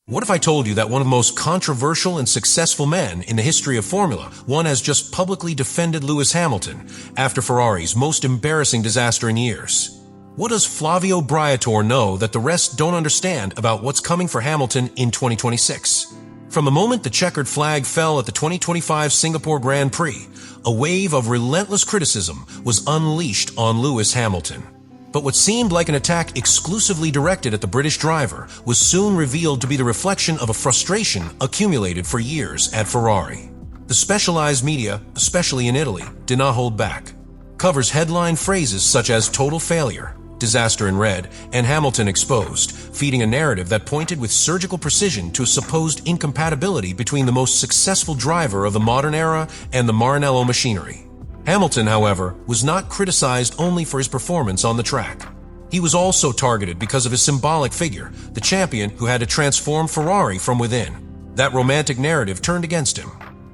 What if I told you that one of the most controversial and successful men in the history of Formula One has just publicly defended Lewis Hamilton after Ferrari's most embarrassing disaster in years? What does Flavio Briatore know that the rest don't understand about what's coming for Hamilton in 2026? From the moment the checkered flag fell at the 2025 Singapore Grand Prix, a wave of relentless criticism was unleashed on Lewis Hamilton. But what seemed like an attack exclusively directed at the British driver was soon revealed to be the reflection of a frustration accumulated for years at Ferrari. The specialized media, especially in Italy, did not hold back. Covers headline phrases such as total failure, disaster in red, and Hamilton exposed, feeding a narrative that pointed with surgical precision to a supposed incompatibility between the most successful driver of the modern era and the Maranello machinery. Hamilton, however, was not criticized only for his performance on the track. He was also targeted because of his symbolic figure, the champion who had to transform Ferrari from within. That romantic narrative turned against him.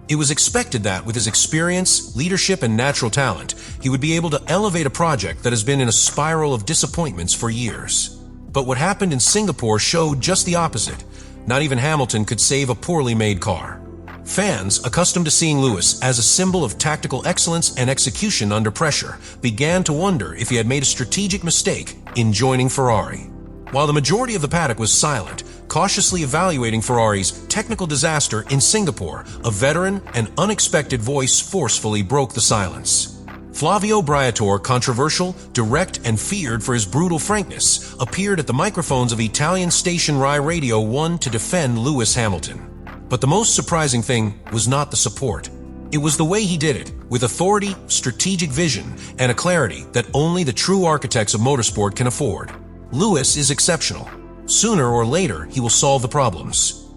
It was expected that, with his experience, leadership, and natural talent, he would be able to elevate a project that has been in a spiral of disappointments for years. But what happened in Singapore showed just the opposite. Not even Hamilton could save a poorly made car. Fans, accustomed to seeing Lewis as a symbol of tactical excellence and execution under pressure, began to wonder if he had made a strategic mistake in joining Ferrari. While the majority of the paddock was silent, cautiously evaluating Ferrari's technical disaster in Singapore, a veteran and unexpected voice forcefully broke the silence. Flavio Briatore, controversial, direct, and feared for his brutal frankness, appeared at the microphones of Italian station Rai Radio 1 to defend Lewis Hamilton. But the most surprising thing was not the support. It was the way he did it, with authority, strategic vision, and a clarity that only the true architects of motorsport can afford. Lewis is exceptional. Sooner or later, he will solve the problems.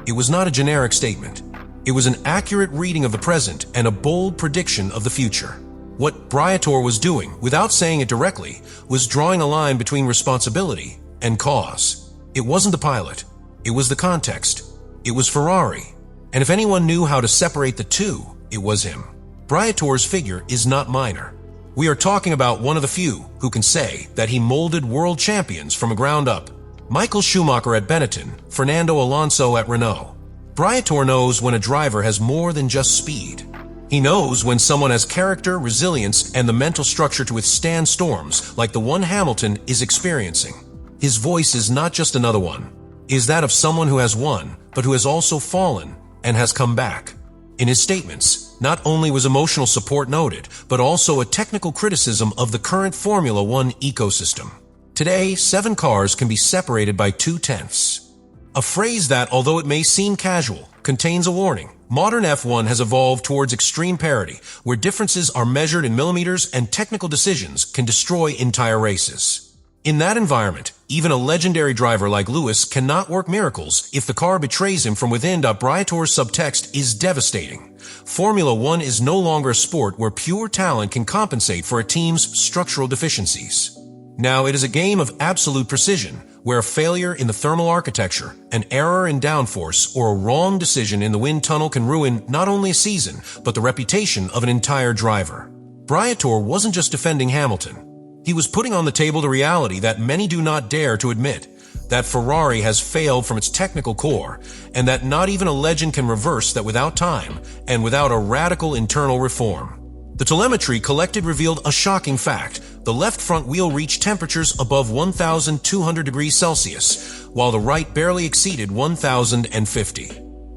It was not a generic statement. It was an accurate reading of the present and a bold prediction of the future. What Briatore was doing, without saying it directly, was drawing a line between responsibility and cause. It wasn't the pilot. It was the context. It was Ferrari. And if anyone knew how to separate the two, it was him. Briatore's figure is not minor. We are talking about one of the few who can say that he molded world champions from the ground up. Michael Schumacher at Benetton, Fernando Alonso at Renault. Briatore knows when a driver has more than just speed. He knows when someone has character, resilience, and the mental structure to withstand storms like the one Hamilton is experiencing. His voice is not just another one. It is that of someone who has won, but who has also fallen and has come back. In his statements, not only was emotional support noted, but also a technical criticism of the current Formula One ecosystem. Today, 7 cars can be separated by 0.2. A phrase that, although it may seem casual, contains a warning. Modern F1 has evolved towards extreme parity, where differences are measured in millimeters and technical decisions can destroy entire races. In that environment, even a legendary driver like Lewis cannot work miracles if the car betrays him from within. Briatore's subtext is devastating. Formula One is no longer a sport where pure talent can compensate for a team's structural deficiencies. Now, it is a game of absolute precision, where a failure in the thermal architecture, an error in downforce, or a wrong decision in the wind tunnel can ruin not only a season, but the reputation of an entire driver. Briatore wasn't just defending Hamilton. He was putting on the table the reality that many do not dare to admit, that Ferrari has failed from its technical core, and that not even a legend can reverse that without time and without a radical internal reform. The telemetry collected revealed a shocking fact. The left front wheel reached temperatures above 1,200 degrees Celsius, while the right barely exceeded 1,050.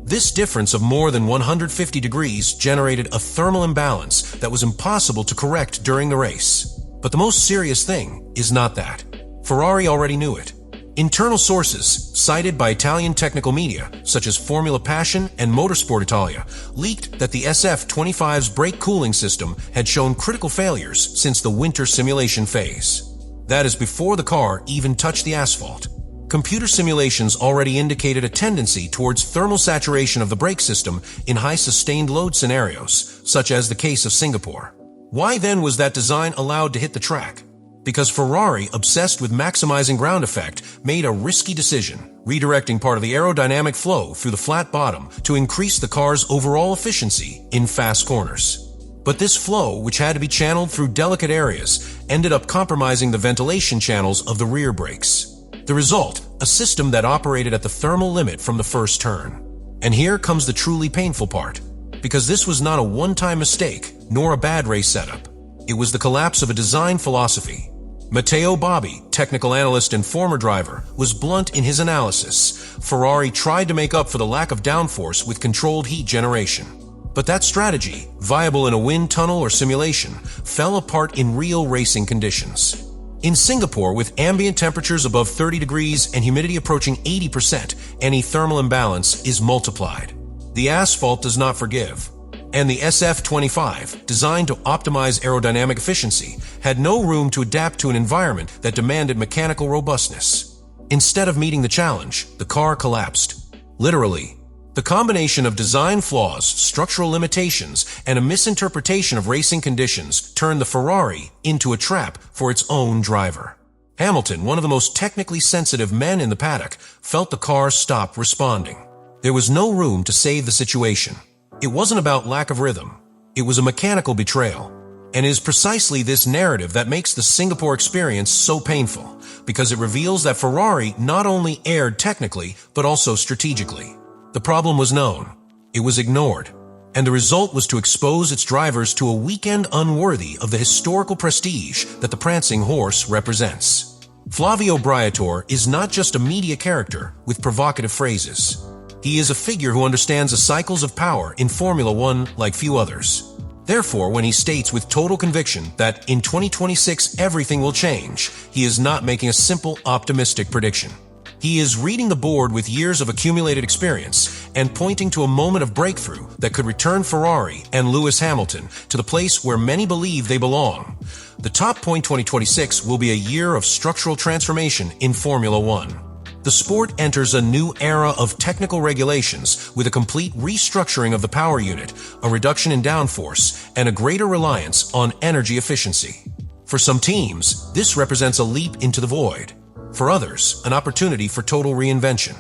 This difference of more than 150 degrees generated a thermal imbalance that was impossible to correct during the race. But the most serious thing is not that. Ferrari already knew it. Internal sources, cited by Italian technical media, such as Formula Passion and Motorsport Italia, leaked that the SF25's brake cooling system had shown critical failures since the winter simulation phase. That is before the car even touched the asphalt. Computer simulations already indicated a tendency towards thermal saturation of the brake system in high sustained load scenarios, such as the case of Singapore. Why then was that design allowed to hit the track? Because Ferrari, obsessed with maximizing ground effect, made a risky decision, redirecting part of the aerodynamic flow through the flat bottom to increase the car's overall efficiency in fast corners. But this flow, which had to be channeled through delicate areas, ended up compromising the ventilation channels of the rear brakes. The result, a system that operated at the thermal limit from the first turn. And here comes the truly painful part, because this was not a one-time mistake, nor a bad race setup. It was the collapse of a design philosophy. Matteo Bobbi, technical analyst and former driver, was blunt in his analysis. Ferrari tried to make up for the lack of downforce with controlled heat generation. But that strategy, viable in a wind tunnel or simulation, fell apart in real racing conditions. In Singapore, with ambient temperatures above 30 degrees and humidity approaching 80%, any thermal imbalance is multiplied. The asphalt does not forgive. And the SF-25, designed to optimize aerodynamic efficiency, had no room to adapt to an environment that demanded mechanical robustness. Instead of meeting the challenge, the car collapsed. Literally. The combination of design flaws, structural limitations, and a misinterpretation of racing conditions turned the Ferrari into a trap for its own driver. Hamilton, one of the most technically sensitive men in the paddock, felt the car stop responding. There was no room to save the situation. It wasn't about lack of rhythm. It was a mechanical betrayal. And it is precisely this narrative that makes the Singapore experience so painful, because it reveals that Ferrari not only erred technically, but also strategically. The problem was known. It was ignored. And the result was to expose its drivers to a weekend unworthy of the historical prestige that the prancing horse represents. Flavio Briatore is not just a media character with provocative phrases. He is a figure who understands the cycles of power in Formula One like few others. Therefore, when he states with total conviction that in 2026 everything will change, he is not making a simple, optimistic prediction. He is reading the board with years of accumulated experience and pointing to a moment of breakthrough that could return Ferrari and Lewis Hamilton to the place where many believe they belong. The Top Point 2026 will be a year of structural transformation in Formula One. The sport enters a new era of technical regulations with a complete restructuring of the power unit, a reduction in downforce, and a greater reliance on energy efficiency. For some teams, this represents a leap into the void. For others, an opportunity for total reinvention.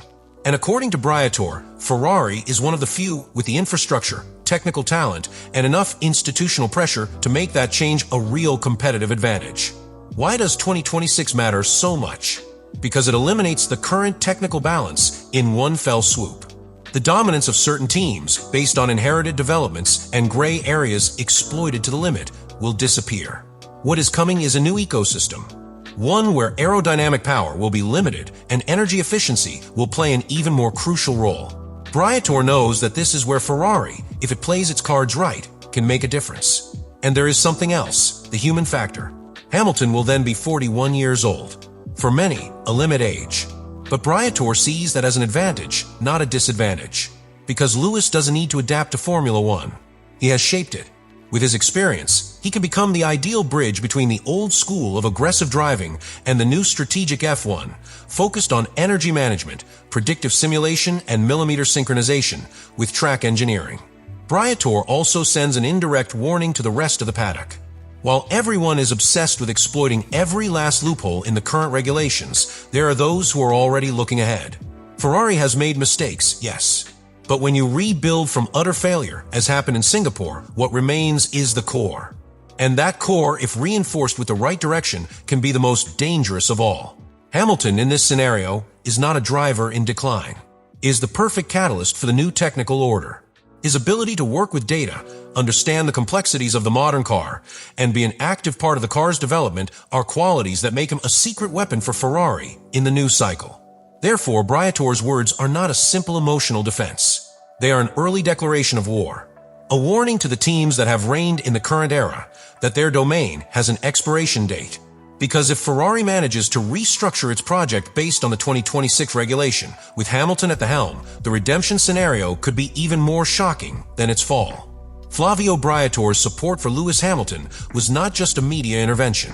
And according to Briatore, Ferrari is one of the few with the infrastructure, technical talent, and enough institutional pressure to make that change a real competitive advantage. Why does 2026 matter so much? Because it eliminates the current technical balance in one fell swoop. The dominance of certain teams, based on inherited developments and gray areas exploited to the limit, will disappear. What is coming is a new ecosystem. One where aerodynamic power will be limited and energy efficiency will play an even more crucial role. Briatore knows that this is where Ferrari, if it plays its cards right, can make a difference. And there is something else, the human factor. Hamilton will then be 41 years old. For many, a limit age. But Briatore sees that as an advantage, not a disadvantage. Because Lewis doesn't need to adapt to Formula One. He has shaped it. With his experience, he can become the ideal bridge between the old school of aggressive driving and the new strategic F1, focused on energy management, predictive simulation, and millimeter synchronization with track engineering. Briatore also sends an indirect warning to the rest of the paddock. While everyone is obsessed with exploiting every last loophole in the current regulations, there are those who are already looking ahead. Ferrari has made mistakes, yes. But when you rebuild from utter failure, as happened in Singapore, what remains is the core. And that core, if reinforced with the right direction, can be the most dangerous of all. Hamilton, in this scenario, is not a driver in decline. He is the perfect catalyst for the new technical order. His ability to work with data, understand the complexities of the modern car, and be an active part of the car's development are qualities that make him a secret weapon for Ferrari in the new cycle. Therefore, Briatore's words are not a simple emotional defense. They are an early declaration of war. A warning to the teams that have reigned in the current era that their domain has an expiration date. Because if Ferrari manages to restructure its project based on the 2026 regulation, with Hamilton at the helm, the redemption scenario could be even more shocking than its fall. Flavio Briatore's support for Lewis Hamilton was not just a media intervention.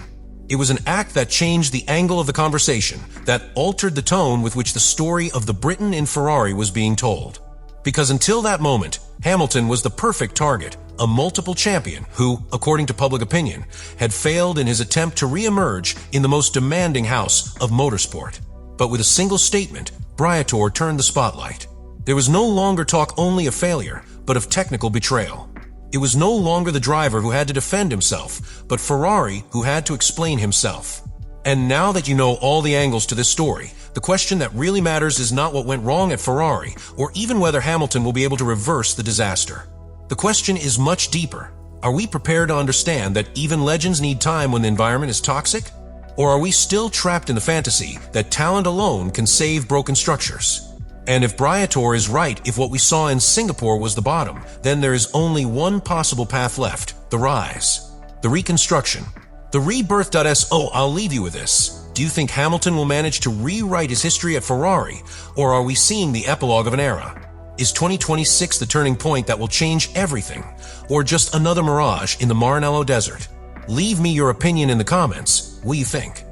It was an act that changed the angle of the conversation, that altered the tone with which the story of the Briton in Ferrari was being told. Because until that moment, Hamilton was the perfect target, a multiple champion who, according to public opinion, had failed in his attempt to re-emerge in the most demanding house of motorsport. But with a single statement, Briatore turned the spotlight. There was no longer talk only of failure, but of technical betrayal. It was no longer the driver who had to defend himself, but Ferrari who had to explain himself. And now that you know all the angles to this story, The question that really matters is not what went wrong at Ferrari, or even whether Hamilton will be able to reverse the disaster. The question is much deeper. Are we prepared to understand that even legends need time when the environment is toxic? Or are we still trapped in the fantasy that talent alone can save broken structures? And if Briatore is right, if what we saw in Singapore was the bottom, then there is only one possible path left: the rise, the reconstruction, the rebirth. I'll leave you with this. Do you think Hamilton will manage to rewrite his history at Ferrari, or are we seeing the epilogue of an era? Is 2026 the turning point that will change everything, or just another mirage in the Maranello desert? Leave me your opinion in the comments. What do you think?